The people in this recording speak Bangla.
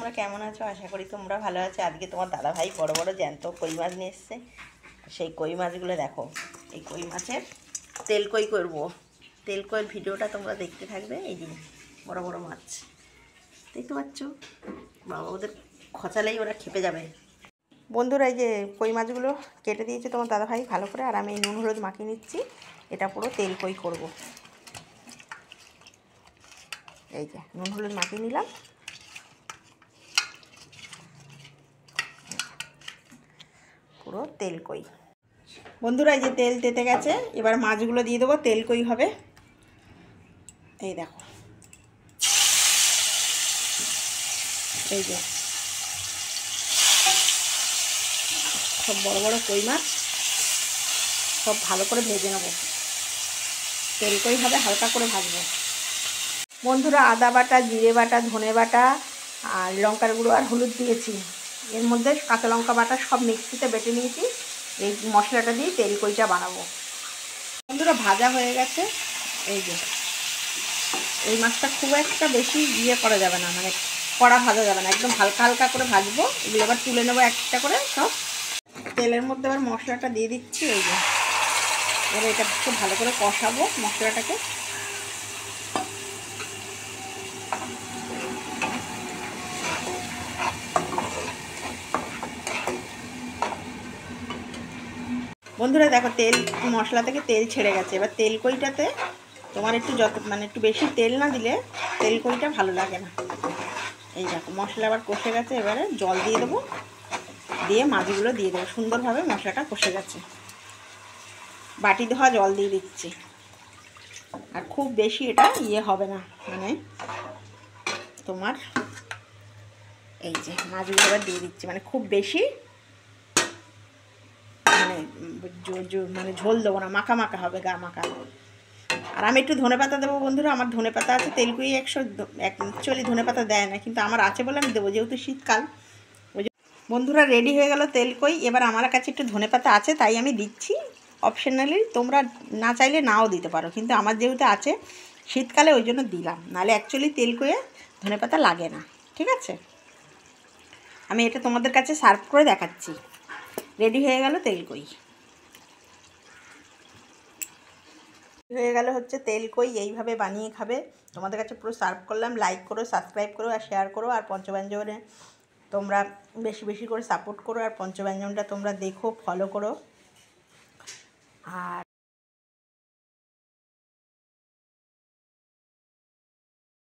তোমরা কেমন আছো? আশা করি তোমরা ভালো আছো। আজকে তোমার দাদা ভাই বড় বড় জ্যান্ত কই মাছ নিয়ে এসছে। সেই কই মাছগুলো দেখো, এই কই মাছের তেল কই করবো। তেল কইয়ের ভিডিওটা তোমরা দেখতে থাকবে। এই যে বড় বড় মাছ দেখতে পাচ্ছ, বাবা ওদের খচালেই ওরা খেপে যাবে। বন্ধুরা, এই যে কই মাছগুলো কেটে দিয়েছে তোমার দাদা ভাই ভালো করে, আর আমি নুন হলুদ মাখিয়ে নিচ্ছি। এটা পুরো তেল কই করব। এই যে নুন হলুদ মাখিয়ে নিলাম, পুরো তেল কই। বন্ধুরা, এই যে তেল তেতে গেছে, এবার মাছগুলো দিয়ে দেবো, তেল কই হবে। এই দেখো, এই যে সব বড় বড় কই মাছ, সব ভালো করে ভেজে নেবো। তেল কই হবে, হালকা করে ভাজবো। বন্ধুরা, আদা বাটা, জিরে বাটা, ধনে বাটা আর লঙ্কার গুঁড়ো আর হলুদ দিয়েছি। এর মধ্যে কাঁচা লঙ্কা বাটা সব মিক্সিতে বেটে নিয়েছি। এই মশলাটা দিয়ে তেল কইটা বানাবো। বন্ধুরা, ভাজা হয়ে গেছে। এই যে এই মাছটা খুব একটা বেশি করা যাবে না, মানে কড়া ভাজা যাবে না, একদম হালকা হালকা করে ভাজবো। এগুলো এবার তুলে নেবো একটা করে সব। তেলের মধ্যে এবার মশলাটা দিয়ে দিচ্ছি। এই যে এবার এটা খুব ভালো করে কষাবো মশলাটাকে। বন্ধুরা দেখো, তেল মশলা থেকে তেল ছেড়ে গেছে। এবার তেল কইটাতে তোমার একটু একটু বেশি তেল না দিলে তেল কইটা ভালো লাগে না। এই দেখো মশলা আবার কষে গেছে, এবারে জল দিয়ে দেবো, দিয়ে মাছগুলো দিয়ে দেবো। সুন্দরভাবে মশলাটা কষে গেছে, বাটি ধোয়া জল দিয়ে দিচ্ছি। আর খুব বেশি এটা হবে না, মানে তোমার এই যে মাছগুলো এবার দিয়ে দিচ্ছি, মানে খুব বেশি মানে ঝোল দেবো না, মাখা মাখা হবে, গা মাখা। আর আমি একটু ধনেপাতা দেবো বন্ধুরা, আমার ধনেপাতা আছে। তেলকুই অ্যাকচুয়ালি ধনেপাতা দেয় না, কিন্তু আমার আছে বলে আমি দেবো, যেহেতু শীতকাল। ওই যে বন্ধুরা, রেডি হয়ে গেল তেলকুই। এবার আমার কাছে একটু ধনেপাতা আছে তাই আমি দিচ্ছি, অপশনালি। তোমরা না চাইলে নাও দিতে পারো, কিন্তু আমার যেহেতু আছে শীতকালে ওই জন্য দিলাম, নাহলে অ্যাকচুয়ালি তেলকুইয়ে ধনেপাতা লাগে না। ঠিক আছে, আমি এটা তোমাদের কাছে সার্ভ করে দেখাচ্ছি। রেডি হয়ে গেল তেলকুই, হয়ে গেল হচ্ছে তেলকুই। এইভাবে বানিয়ে খাবে। তোমাদের কাছে পুরো সার্ভ করলাম। লাইক করো, সাবস্ক্রাইব করো আর শেয়ার করো। আর পঞ্চব্যঞ্জনে তোমরা বেশি বেশি করে সাপোর্ট করো, আর পঞ্চব্যঞ্জনটা তোমরা দেখো, ফলো করো। আর